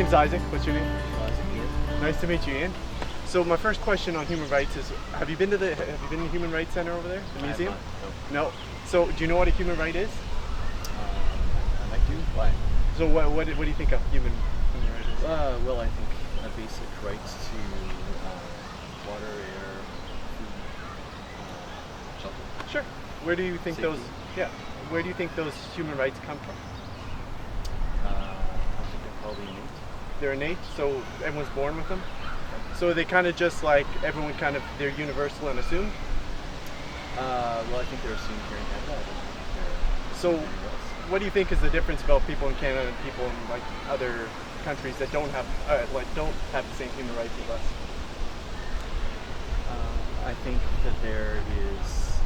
name's Isaac. What's your name? Isaac Ian. Nice to meet you, Ian. So my first question on human rights is: Have you been to the Human Rights Center over there, the museum? No. No. So do you know what a human right is? I might do. Why? So what do you think a human right is? Well, I think a basic rights to water, air, food, shelter. Sure. Where do you think Safety. those? Yeah. Where do you think those human rights come from? I think they're probably innate. They're innate, so everyone's born with them. So they kind of just like everyone, they're universal and assumed. Well, I think they're assumed here in Canada. I don't think they're So, anywhere else. what do you think is the difference about people in Canada and people in like other countries that don't have the same human rights as us? I think that there is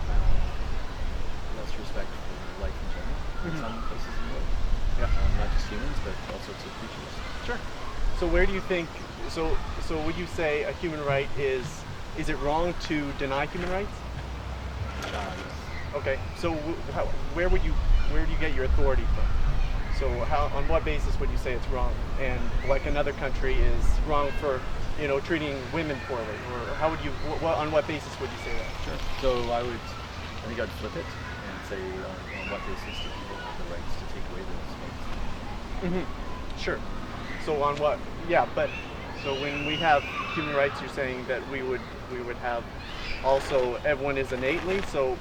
less respect for life in general in Mhm. some places in the world. Yeah. Not just humans, but all sorts of creatures. Sure. So where do you think? So would you say a human right is? Is it wrong to deny human rights? Yes. Okay. So where do you get your authority from? So on what basis would you say it's wrong? And like another country is wrong for, treating women poorly, or how would you? On what basis would you say that? Sure. So I think I'd flip it and say on what basis do people have the rights to take away those rights? Sure. So on what? Yeah, but so when we have human rights, you're saying that we would have also everyone is innately. So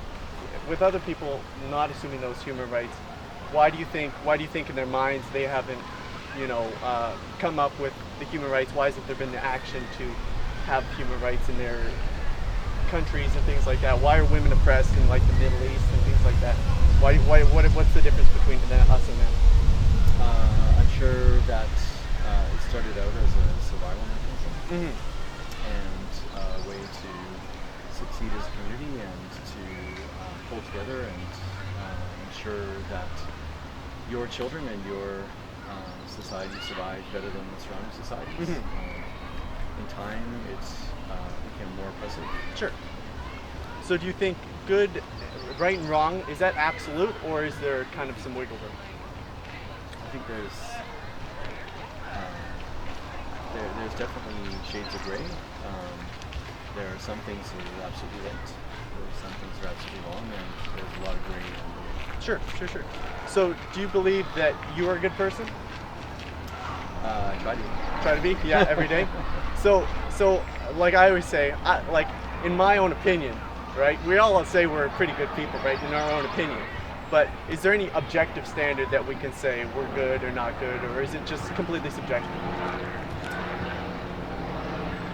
with other people not assuming those human rights, why do you think in their minds they haven't come up with the human rights? Why hasn't there been the action to have human rights in their countries and things like that? Why are women oppressed in like the Middle East and things like that? What's the difference between us and them? I'm sure that it started out as a survival mechanism and a way to succeed as a community and to pull together and ensure that your children and your society survive better than the surrounding societies. In time, it's became more oppressive. Sure. So do you think right and wrong, is that absolute, or is there kind of some wiggle room? I think there's definitely shades of gray. There are some things that are absolutely right. There's some things that are absolutely wrong, and there's a lot of gray in the middle. Sure. So do you believe that you are a good person? I try to. Try to be? Yeah, every day? So like I always say, in my own opinion, right? We all say we're pretty good people, right? In our own opinion. But is there any objective standard that we can say we're good or not good, or is it just completely subjective?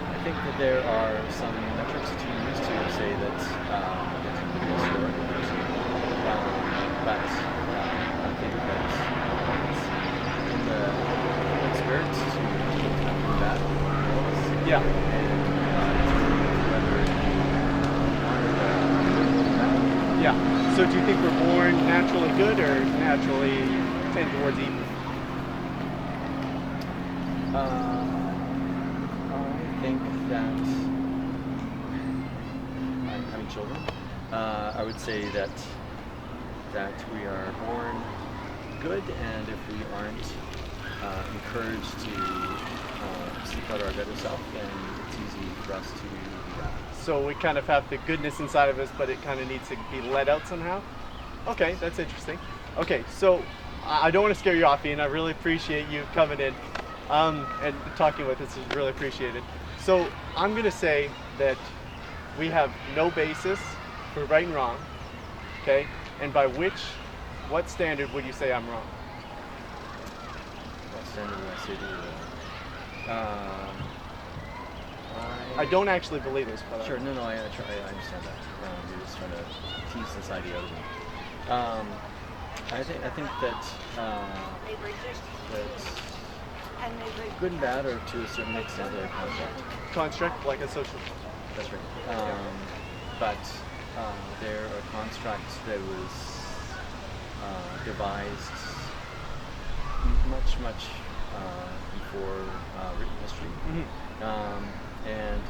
I think that there are some metrics to use to say that there's a good historical person. But I think that it's in the spirits to have bad morals. Yeah. And whether you honor the bad. Yeah. So do you think we're born naturally good or naturally tend towards evil? I think that having children, I would say that we are born good, and if we aren't encouraged to seek out our better self, then it's easy for us to do that. So we kind of have the goodness inside of us, but it kind of needs to be let out somehow? Okay, that's interesting. Okay, so I don't want to scare you off, Ian. I really appreciate you coming in and talking with us is really appreciated. So I'm going to say that we have no basis for right and wrong, okay? And by what standard would you say I'm wrong? What standard would I say to you? I don't actually believe this, but Sure, no, I understand that. You're just trying to tease this idea out of me. I think that good and bad are to a certain extent a construct. construct like a social. That's right. But they're a construct that was devised much before written history. And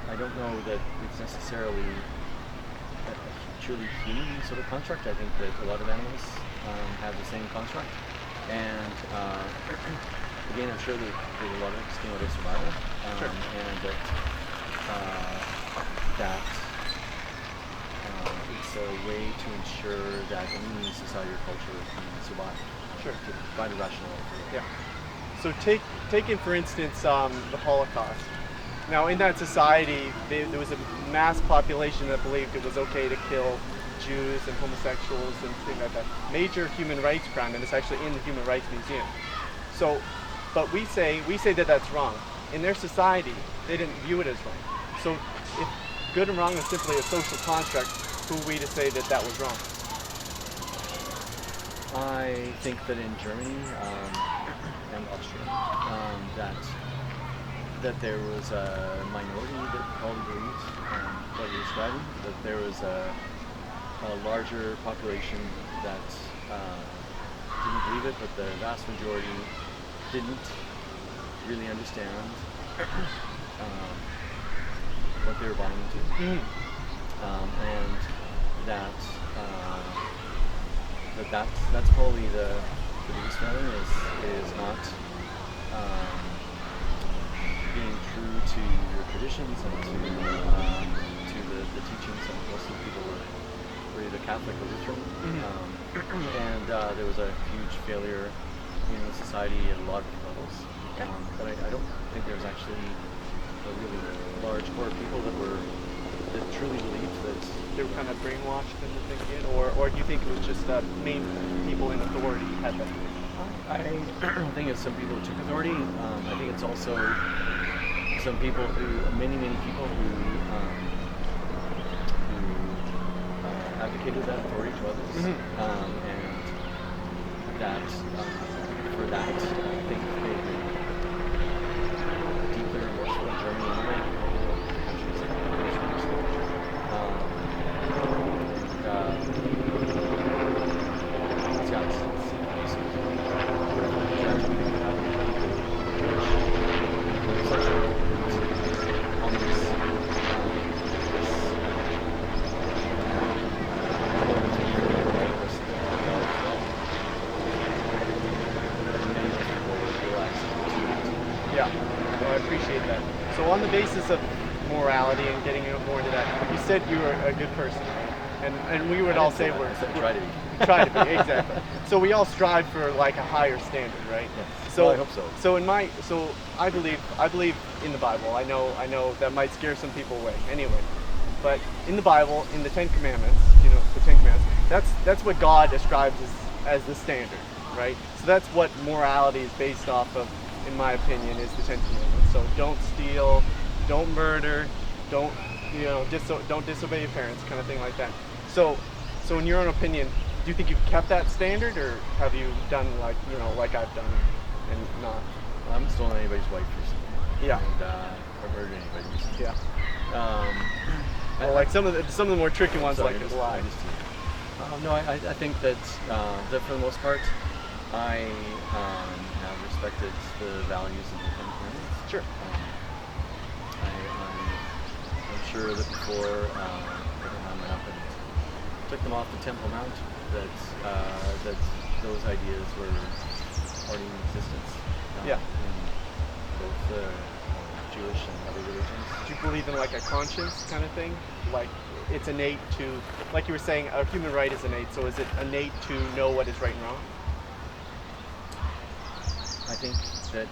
I don't know that it's necessarily a truly human sort of construct. I think that a lot of animals have the same construct. And again, I'm sure that there's a lot of interesting about survival, Sure. and that that it's a way to ensure that any society or culture can survive. Sure. To find a rationale for it. Yeah. So take in for instance the Holocaust. Now in that society, there was a mass population that believed it was okay to kill Jews and homosexuals and things like that. Major human rights crime, and it's actually in the Human Rights Museum. So, but we say that that's wrong. In their society, they didn't view it as wrong. So if good and wrong is simply a social construct, who are we to say that that was wrong? I think that in Germany and Austria, that there was a minority that probably believed what you're describing, that there was a larger population that didn't believe it, but the vast majority didn't really understand what they were buying into, and that's probably the biggest failure is not being true to your traditions and to the teachings of most of the people were either Catholic or Lutheran, and there was a huge failure in society at a lot of levels. But I don't think there was actually a really large core of people that truly believed that They were kind of brainwashed into thinking it, or do you think it was just main people in authority had that? I think it's some people who took authority. I think it's also some people many people who advocated that authority to others, and that for that, I think they've been deeply remorseful in Germany anyway. Countries like it's got some tragic thing that happened to people, which such on this Yeah, well, I appreciate that. So on the basis of morality and getting more into that, you said you were a good person, and we would all say we're try to be. try to be exactly. So we all strive for like a higher standard, right? Yes. So Well, I hope so. So I believe in the Bible. I know that might scare some people away. Anyway, but in the Bible, in the Ten Commandments, the Ten Commandments, that's what God describes as the standard, right? So that's what morality is based off of, in my opinion, is the Ten Commandments. So don't steal, don't murder, don't don't disobey your parents, kind of thing like that. So in your own opinion, do you think you've kept that standard, or have you done like I've done and not? I haven't stolen anybody's wife recently. Yeah. And or murdered anybody recently. Yeah. Well, like some of the more tricky ones, Sorry, like just- the lie. No, I think that for the most part, I have respected the values of the Ten Commandments. Sure. I'm sure that before Abraham went up and took them off the Temple Mount, that those ideas were already in existence. Yeah. In both the Jewish and other religions. Do you believe in like a conscience kind of thing? Like it's innate to, like you were saying, a human right is innate. So is it innate to know what is right and wrong? I think that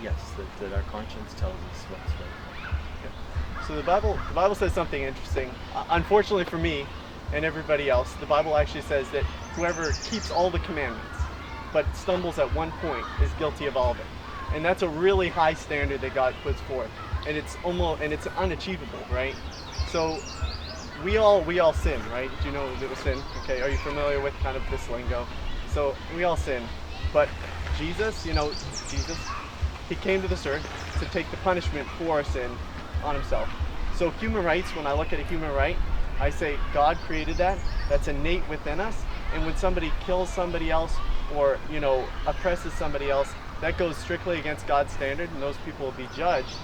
yes, that our conscience tells us what's right. So the Bible says something interesting. Unfortunately for me and everybody else, the Bible actually says that whoever keeps all the commandments but stumbles at one point is guilty of all of it. And that's a really high standard that God puts forth. And it's unachievable, right? So we all sin, right? Do you know that we sin? Okay, are you familiar with kind of this lingo? So we all sin. But Jesus, he came to this earth to take the punishment for our sin on himself. So human rights, when I look at a human right, I say God created that. That's innate within us. And when somebody kills somebody else or, oppresses somebody else, that goes strictly against God's standard, and those people will be judged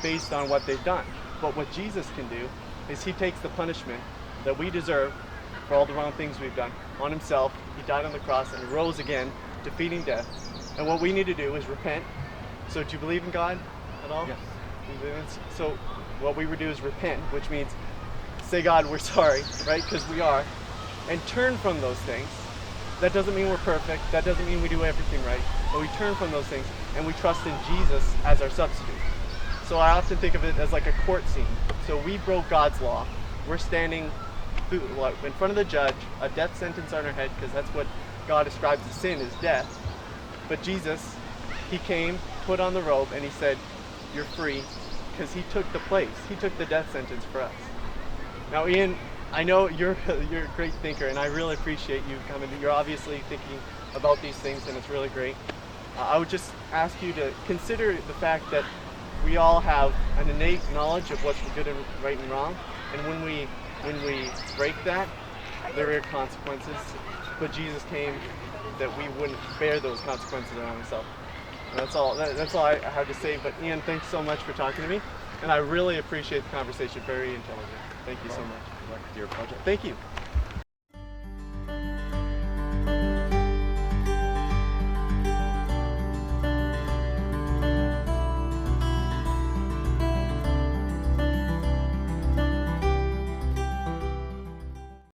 based on what they've done. But what Jesus can do is he takes the punishment that we deserve for all the wrong things we've done on himself. He died on the cross and rose again, defeating death. And what we need to do is repent. So do you believe in God at all? Yes. So what we would do is repent, which means say, God, we're sorry, right? Because we are. And turn from those things. That doesn't mean we're perfect. That doesn't mean we do everything right. But we turn from those things and we trust in Jesus as our substitute. So I often think of it as like a court scene. So we broke God's law. We're standing in front of the judge, a death sentence on our head, because that's what God ascribes to sin, is death. But Jesus, he came, put on the robe, and he said, you're free, because he took the place. He took the death sentence for us. Now, Ian, I know you're a great thinker, and I really appreciate you coming. You're obviously thinking about these things, and it's really great. I would just ask you to consider the fact that we all have an innate knowledge of what's good and right and wrong, and when we break that, there are consequences. But Jesus came that we wouldn't bear those consequences on ourselves. And that's all I have to say. But Ian, thanks so much for talking to me, and I really appreciate the conversation. Very intelligent. Thank you so much. Good luck with your project. Thank you.